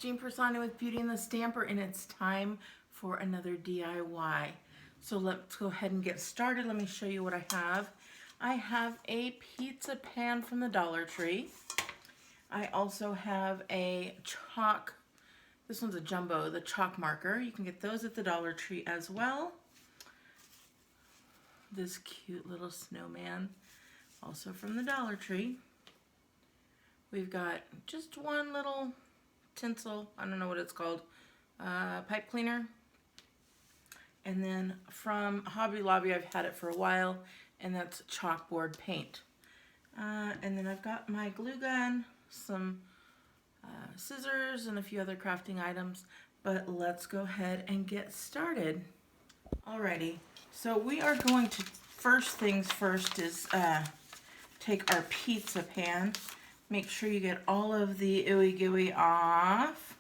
Jean Piersanti with Beauty and the Stamper, and it's time for another DIY. So let's go ahead and get started. Let me show you what I have. I have a pizza pan from the Dollar Tree. I also have a chalk, this one's a jumbo, the chalk marker. You can get those at the Dollar Tree as well. This cute little snowman, also from the Dollar Tree. We've got just one little tinsel, I don't know what it's called, pipe cleaner. And then from Hobby Lobby, I've had it for a while, and that's chalkboard paint. And then I've got my glue gun, some scissors, and a few other crafting items. But let's go ahead and get started. Alrighty, so we are going to, first things first is take our pizza pan. Make sure you get all of the ooey gooey off.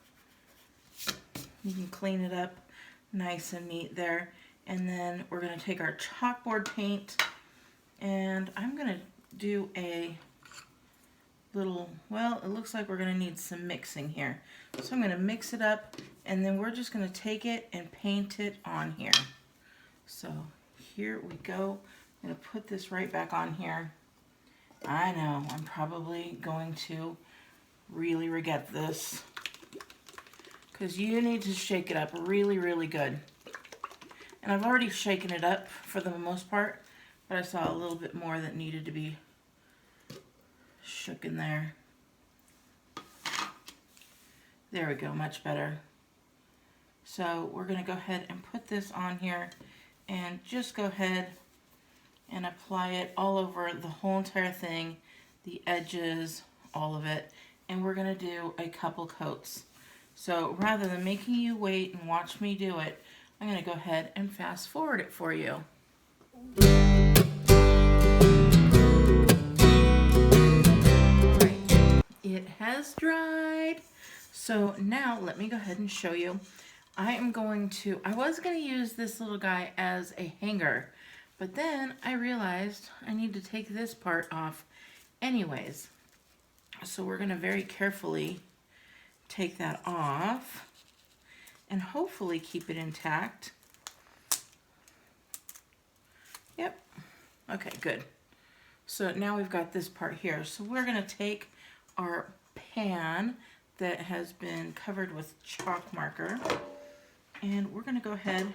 You can clean it up nice and neat there. And then we're going to take our chalkboard paint, and I'm going to do a little, well, it looks like we're going to need some mixing here. So I'm going to mix it up, and then we're just going to take it and paint it on here. So here we go. I'm going to put this right back on here. I know, I'm probably going to really regret this, because you need to shake it up really, really good. And I've already shaken it up for the most part, but I saw a little bit more that needed to be shook in there. There we go, much better. So we're going to go ahead and put this on here and just go ahead and apply it all over the whole entire thing, the edges, all of it. And we're going to do a couple coats. So rather than making you wait and watch me do it, I'm going to go ahead and fast forward it for you. Alright, it has dried. So now let me go ahead and show you. I was going to use this little guy as a hanger, but then I realized I need to take this part off anyways. So we're going to very carefully take that off and hopefully keep it intact. Yep. Okay, good. So now we've got this part here. So we're going to take our pan that has been covered with chalk marker, and we're going to go ahead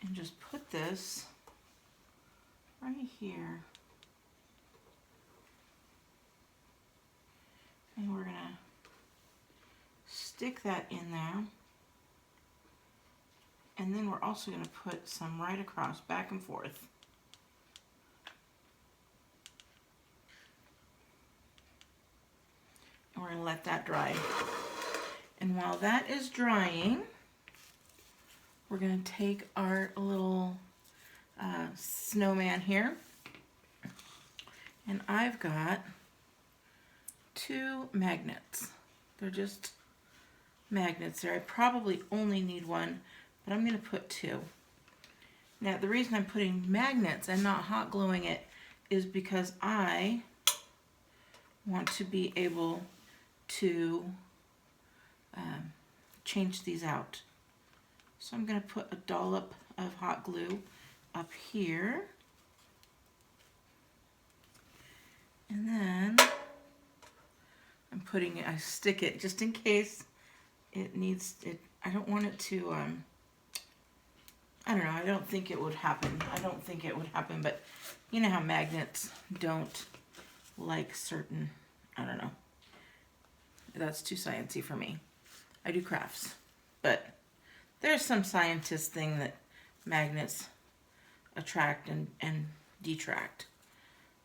and just put this right here. And we're going to stick that in there. And then we're also going to put some right across, back and forth. And we're going to let that dry. And while that is drying, we're going to take our little snowman here. And I've got 2 magnets. They're just magnets there. I probably only need one, but I'm going to put 2. Now the reason I'm putting magnets and not hot gluing it is because I want to be able to change these out. So I'm going to put a dollop of hot glue up here, and then I stick it just in case it needs it. I don't want it to, I don't know, I don't think it would happen. But you know how magnets don't like certain, I don't know. That's too sciencey for me. I do crafts, but there's some scientist thing that magnets attract and detract.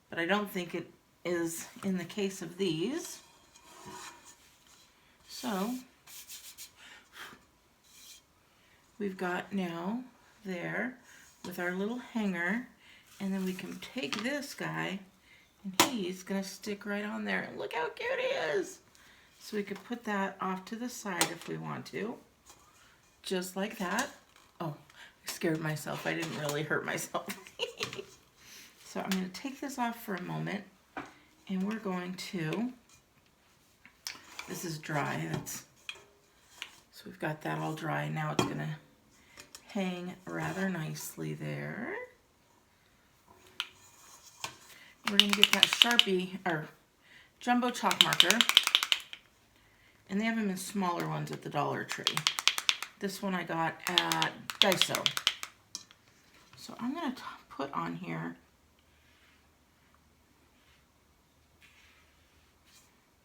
But I don't think it is in the case of these. So we've got now there with our little hanger, and then we can take this guy and he's gonna stick right on there. And look how cute he is. So we could put that off to the side if we want to, just like that. Oh, I scared myself. I didn't really hurt myself. So I'm going to take this off for a moment, and we're going to This is dry. So we've got that all dry. Now it's going to hang rather nicely there. We're going to get that Sharpie, or jumbo chalk marker. And they have them in smaller ones at the Dollar Tree. This one I got at Daiso. So I'm going to put on here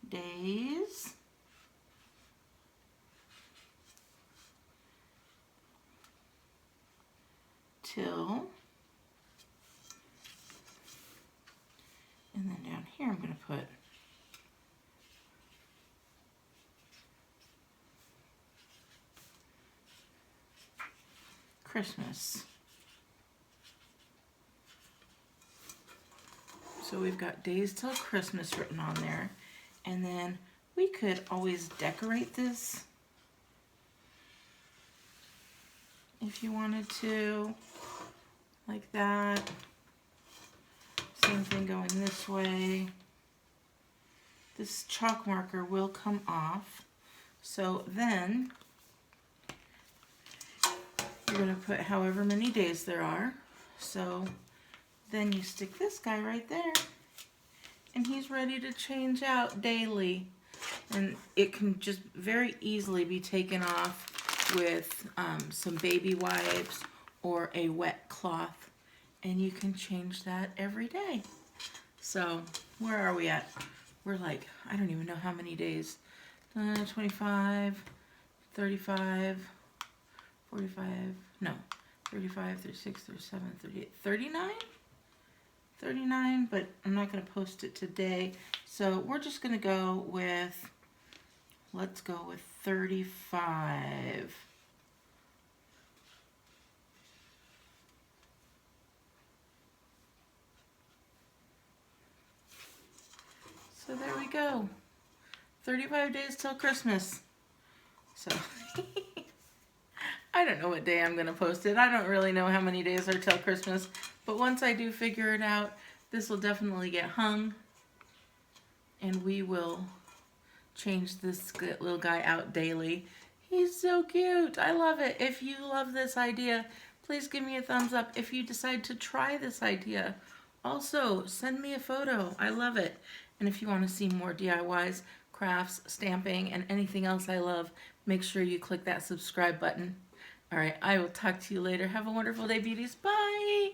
days till, and then down here I'm going to put Christmas. So we've got days till Christmas written on there, and then we could always decorate this if you wanted to, like that. Same thing going this way. This chalk marker will come off, so then you're going to put however many days there are. So then you stick this guy right there, and he's ready to change out daily. And it can just very easily be taken off with some baby wipes or a wet cloth, and you can change that every day. So where are we at? We're like, I don't even know how many days. 25, 35, 45, no, 35, 36, 37, 38, 39? 39, but I'm not going to post it today. So we're just going to go with, let's go with 35. So there we go. 35 days till Christmas. So I don't know what day I'm going to post it. I don't really know how many days are till Christmas, but once I do figure it out, this will definitely get hung, and we will change this little guy out daily. He's so cute. I love it. If you love this idea, please give me a thumbs up. If you decide to try this idea, also send me a photo. I love it. And if you want to see more DIYs, crafts, stamping, and anything else I love, make sure you click that subscribe button. All right, I will talk to you later. Have a wonderful day, beauties. Bye.